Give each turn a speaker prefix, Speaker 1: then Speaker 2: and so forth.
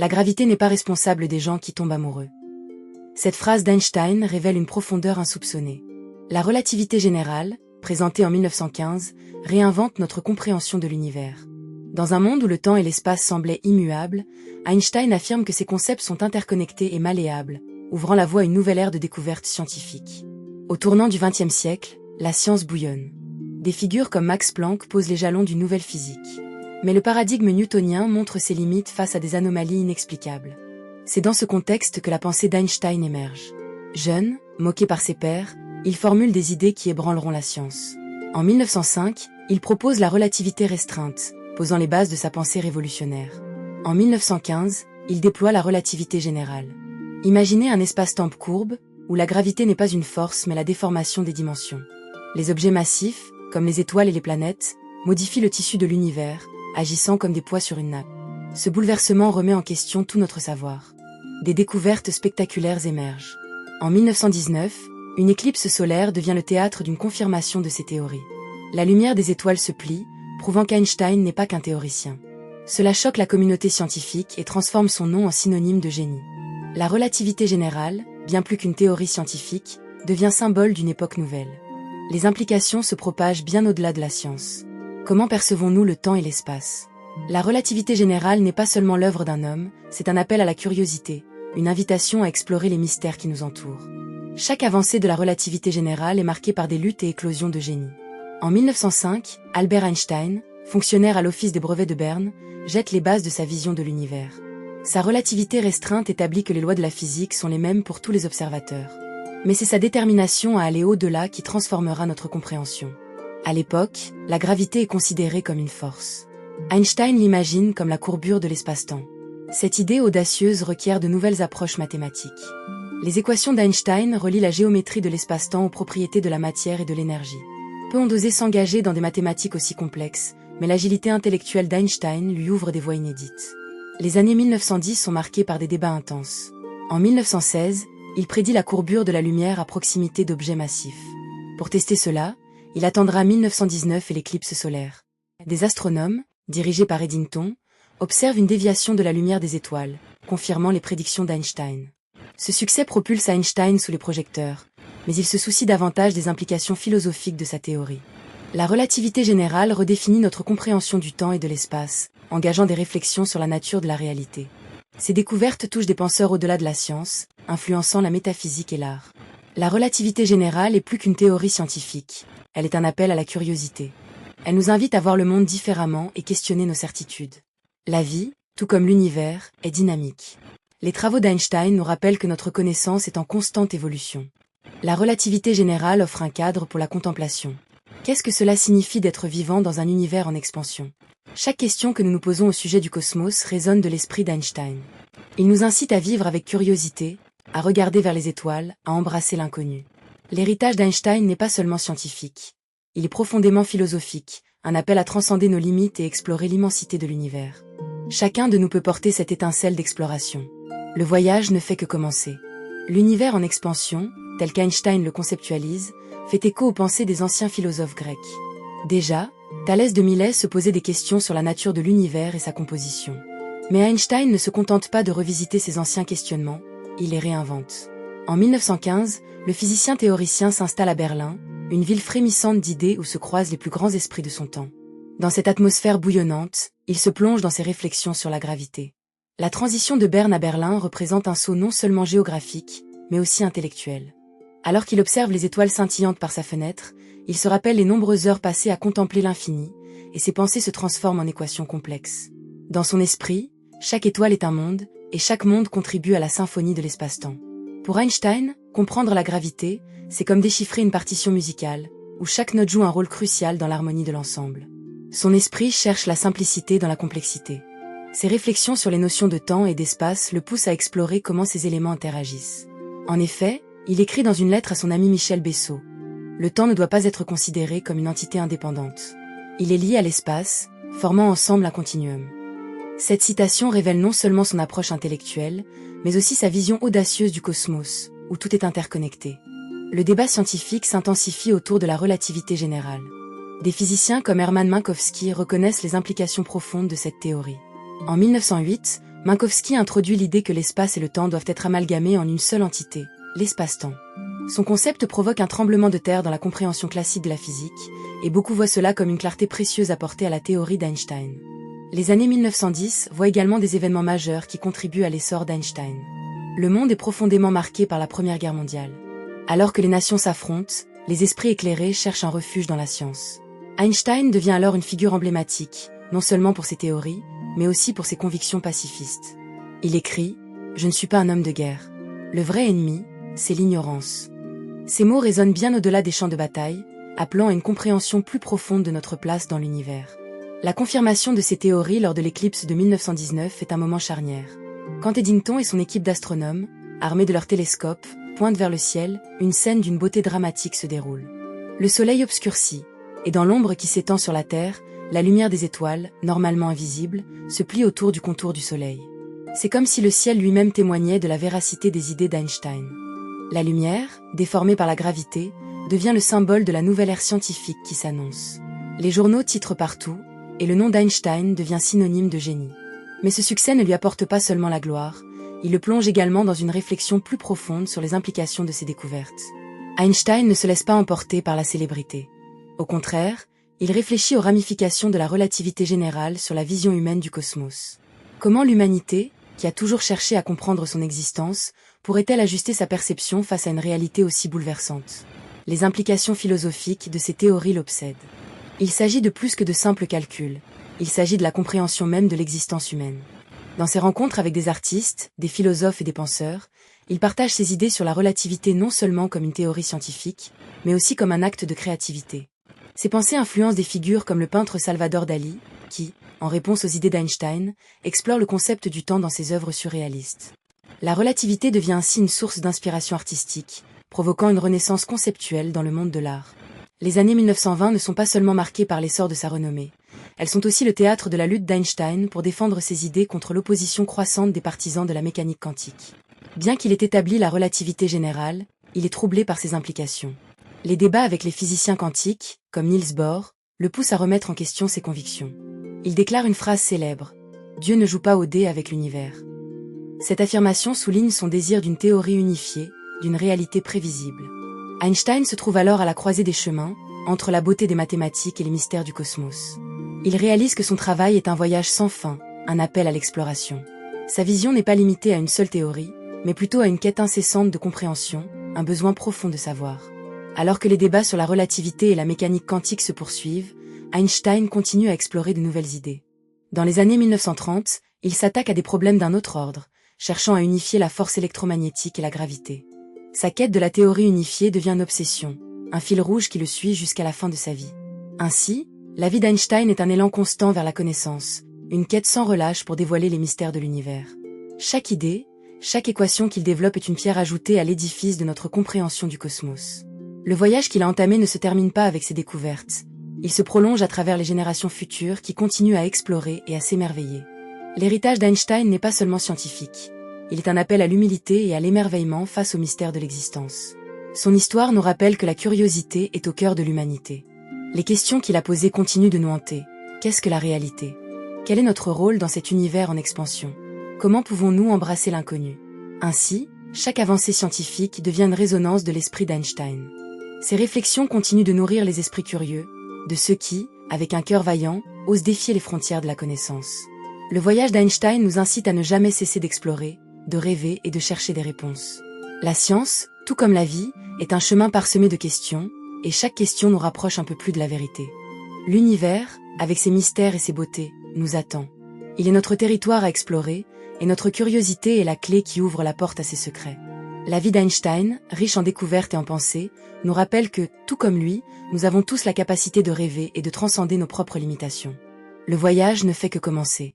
Speaker 1: La gravité n'est pas responsable des gens qui tombent amoureux. Cette phrase d'Einstein révèle une profondeur insoupçonnée. La relativité générale, présentée en 1915, réinvente notre compréhension de l'univers. Dans un monde où le temps et l'espace semblaient immuables, Einstein affirme que ces concepts sont interconnectés et malléables, ouvrant la voie à une nouvelle ère de découvertes scientifiques. Au tournant du XXe siècle, la science bouillonne. Des figures comme Max Planck posent les jalons d'une nouvelle physique. Mais le paradigme newtonien montre ses limites face à des anomalies inexplicables. C'est dans ce contexte que la pensée d'Einstein émerge. Jeune, moqué par ses pairs, il formule des idées qui ébranleront la science. En 1905, il propose la relativité restreinte, posant les bases de sa pensée révolutionnaire. En 1915, il déploie la relativité générale. Imaginez un espace-temps courbe, où la gravité n'est pas une force mais la déformation des dimensions. Les objets massifs, comme les étoiles et les planètes, modifient le tissu de l'univers, agissant comme des poids sur une nappe. Ce bouleversement remet en question tout notre savoir. Des découvertes spectaculaires émergent. En 1919, une éclipse solaire devient le théâtre d'une confirmation de ces théories. La lumière des étoiles se plie, prouvant qu'Einstein n'est pas qu'un théoricien. Cela choque la communauté scientifique et transforme son nom en synonyme de génie. La relativité générale, bien plus qu'une théorie scientifique, devient symbole d'une époque nouvelle. Les implications se propagent bien au-delà de la science. Comment percevons-nous le temps et l'espace? La relativité générale n'est pas seulement l'œuvre d'un homme, c'est un appel à la curiosité, une invitation à explorer les mystères qui nous entourent. Chaque avancée de la relativité générale est marquée par des luttes et éclosions de génie. En 1905, Albert Einstein, fonctionnaire à l'Office des brevets de Berne, jette les bases de sa vision de l'univers. Sa relativité restreinte établit que les lois de la physique sont les mêmes pour tous les observateurs. Mais c'est sa détermination à aller au-delà qui transformera notre compréhension. À l'époque, la gravité est considérée comme une force. Einstein l'imagine comme la courbure de l'espace-temps. Cette idée audacieuse requiert de nouvelles approches mathématiques. Les équations d'Einstein relient la géométrie de l'espace-temps aux propriétés de la matière et de l'énergie. Peu ont osé s'engager dans des mathématiques aussi complexes, mais l'agilité intellectuelle d'Einstein lui ouvre des voies inédites. Les années 1910 sont marquées par des débats intenses. En 1916, il prédit la courbure de la lumière à proximité d'objets massifs. Pour tester cela, il attendra 1919 et l'éclipse solaire. Des astronomes, dirigés par Eddington, observent une déviation de la lumière des étoiles, confirmant les prédictions d'Einstein. Ce succès propulse Einstein sous les projecteurs, mais il se soucie davantage des implications philosophiques de sa théorie. La relativité générale redéfinit notre compréhension du temps et de l'espace, engageant des réflexions sur la nature de la réalité. Ces découvertes touchent des penseurs au-delà de la science, influençant la métaphysique et l'art. La relativité générale est plus qu'une théorie scientifique, elle est un appel à la curiosité. Elle nous invite à voir le monde différemment et questionner nos certitudes. La vie, tout comme l'univers, est dynamique. Les travaux d'Einstein nous rappellent que notre connaissance est en constante évolution. La relativité générale offre un cadre pour la contemplation. Qu'est-ce que cela signifie d'être vivant dans un univers en expansion? Chaque question que nous nous posons au sujet du cosmos résonne de l'esprit d'Einstein. Il nous incite à vivre avec curiosité, à regarder vers les étoiles, à embrasser l'inconnu. L'héritage d'Einstein n'est pas seulement scientifique. Il est profondément philosophique, un appel à transcender nos limites et explorer l'immensité de l'univers. Chacun de nous peut porter cette étincelle d'exploration. Le voyage ne fait que commencer. L'univers en expansion, tel qu'Einstein le conceptualise, fait écho aux pensées des anciens philosophes grecs. Déjà, Thalès de Milet se posait des questions sur la nature de l'univers et sa composition. Mais Einstein ne se contente pas de revisiter ces anciens questionnements, il les réinvente. En 1915, le physicien théoricien s'installe à Berlin, une ville frémissante d'idées où se croisent les plus grands esprits de son temps. Dans cette atmosphère bouillonnante, il se plonge dans ses réflexions sur la gravité. La transition de Berne à Berlin représente un saut non seulement géographique, mais aussi intellectuel. Alors qu'il observe les étoiles scintillantes par sa fenêtre, il se rappelle les nombreuses heures passées à contempler l'infini, et ses pensées se transforment en équations complexes. Dans son esprit, chaque étoile est un monde, et chaque monde contribue à la symphonie de l'espace-temps. Pour Einstein, comprendre la gravité, c'est comme déchiffrer une partition musicale, où chaque note joue un rôle crucial dans l'harmonie de l'ensemble. Son esprit cherche la simplicité dans la complexité. Ses réflexions sur les notions de temps et d'espace le poussent à explorer comment ces éléments interagissent. En effet, il écrit dans une lettre à son ami Michel Bessot: « Le temps ne doit pas être considéré comme une entité indépendante. Il est lié à l'espace, formant ensemble un continuum. » Cette citation révèle non seulement son approche intellectuelle, mais aussi sa vision audacieuse du cosmos, où tout est interconnecté. Le débat scientifique s'intensifie autour de la relativité générale. Des physiciens comme Hermann Minkowski reconnaissent les implications profondes de cette théorie. En 1908, Minkowski introduit l'idée que l'espace et le temps doivent être amalgamés en une seule entité, l'espace-temps. Son concept provoque un tremblement de terre dans la compréhension classique de la physique, et beaucoup voient cela comme une clarté précieuse apportée à la théorie d'Einstein. Les années 1910 voient également des événements majeurs qui contribuent à l'essor d'Einstein. Le monde est profondément marqué par la Première Guerre mondiale. Alors que les nations s'affrontent, les esprits éclairés cherchent un refuge dans la science. Einstein devient alors une figure emblématique, non seulement pour ses théories, mais aussi pour ses convictions pacifistes. Il écrit « Je ne suis pas un homme de guerre. Le vrai ennemi, c'est l'ignorance ». Ces mots résonnent bien au-delà des champs de bataille, appelant à une compréhension plus profonde de notre place dans l'univers. La confirmation de ces théories lors de l'éclipse de 1919 est un moment charnière. Quand Eddington et son équipe d'astronomes, armés de leurs télescopes, pointent vers le ciel, une scène d'une beauté dramatique se déroule. Le soleil obscurcit, et dans l'ombre qui s'étend sur la Terre, la lumière des étoiles, normalement invisible, se plie autour du contour du soleil. C'est comme si le ciel lui-même témoignait de la véracité des idées d'Einstein. La lumière, déformée par la gravité, devient le symbole de la nouvelle ère scientifique qui s'annonce. Les journaux titrent partout, et le nom d'Einstein devient synonyme de génie. Mais ce succès ne lui apporte pas seulement la gloire, il le plonge également dans une réflexion plus profonde sur les implications de ses découvertes. Einstein ne se laisse pas emporter par la célébrité. Au contraire, il réfléchit aux ramifications de la relativité générale sur la vision humaine du cosmos. Comment l'humanité, qui a toujours cherché à comprendre son existence, pourrait-elle ajuster sa perception face à une réalité aussi bouleversante? Les implications philosophiques de ces théories l'obsèdent. Il s'agit de plus que de simples calculs, il s'agit de la compréhension même de l'existence humaine. Dans ses rencontres avec des artistes, des philosophes et des penseurs, il partage ses idées sur la relativité non seulement comme une théorie scientifique, mais aussi comme un acte de créativité. Ses pensées influencent des figures comme le peintre Salvador Dali, qui, en réponse aux idées d'Einstein, explore le concept du temps dans ses œuvres surréalistes. La relativité devient ainsi une source d'inspiration artistique, provoquant une renaissance conceptuelle dans le monde de l'art. Les années 1920 ne sont pas seulement marquées par l'essor de sa renommée, elles sont aussi le théâtre de la lutte d'Einstein pour défendre ses idées contre l'opposition croissante des partisans de la mécanique quantique. Bien qu'il ait établi la relativité générale, il est troublé par ses implications. Les débats avec les physiciens quantiques, comme Niels Bohr, le poussent à remettre en question ses convictions. Il déclare une phrase célèbre « Dieu ne joue pas au dé avec l'univers ». Cette affirmation souligne son désir d'une théorie unifiée, d'une réalité prévisible. Einstein se trouve alors à la croisée des chemins, entre la beauté des mathématiques et les mystères du cosmos. Il réalise que son travail est un voyage sans fin, un appel à l'exploration. Sa vision n'est pas limitée à une seule théorie, mais plutôt à une quête incessante de compréhension, un besoin profond de savoir. Alors que les débats sur la relativité et la mécanique quantique se poursuivent, Einstein continue à explorer de nouvelles idées. Dans les années 1930, il s'attaque à des problèmes d'un autre ordre, cherchant à unifier la force électromagnétique et la gravité. Sa quête de la théorie unifiée devient une obsession, un fil rouge qui le suit jusqu'à la fin de sa vie. Ainsi, la vie d'Einstein est un élan constant vers la connaissance, une quête sans relâche pour dévoiler les mystères de l'univers. Chaque idée, chaque équation qu'il développe est une pierre ajoutée à l'édifice de notre compréhension du cosmos. Le voyage qu'il a entamé ne se termine pas avec ses découvertes. Il se prolonge à travers les générations futures qui continuent à explorer et à s'émerveiller. L'héritage d'Einstein n'est pas seulement scientifique. Il est un appel à l'humilité et à l'émerveillement face aux mystères de l'existence. Son histoire nous rappelle que la curiosité est au cœur de l'humanité. Les questions qu'il a posées continuent de nous hanter. Qu'est-ce que la réalité? Quel est notre rôle dans cet univers en expansion? Comment pouvons-nous embrasser l'inconnu? Ainsi, chaque avancée scientifique devient une résonance de l'esprit d'Einstein. Ces réflexions continuent de nourrir les esprits curieux, de ceux qui, avec un cœur vaillant, osent défier les frontières de la connaissance. Le voyage d'Einstein nous incite à ne jamais cesser d'explorer, de rêver et de chercher des réponses. La science, tout comme la vie, est un chemin parsemé de questions, et chaque question nous rapproche un peu plus de la vérité. L'univers, avec ses mystères et ses beautés, nous attend. Il est notre territoire à explorer, et notre curiosité est la clé qui ouvre la porte à ses secrets. La vie d'Einstein, riche en découvertes et en pensées, nous rappelle que, tout comme lui, nous avons tous la capacité de rêver et de transcender nos propres limitations. Le voyage ne fait que commencer.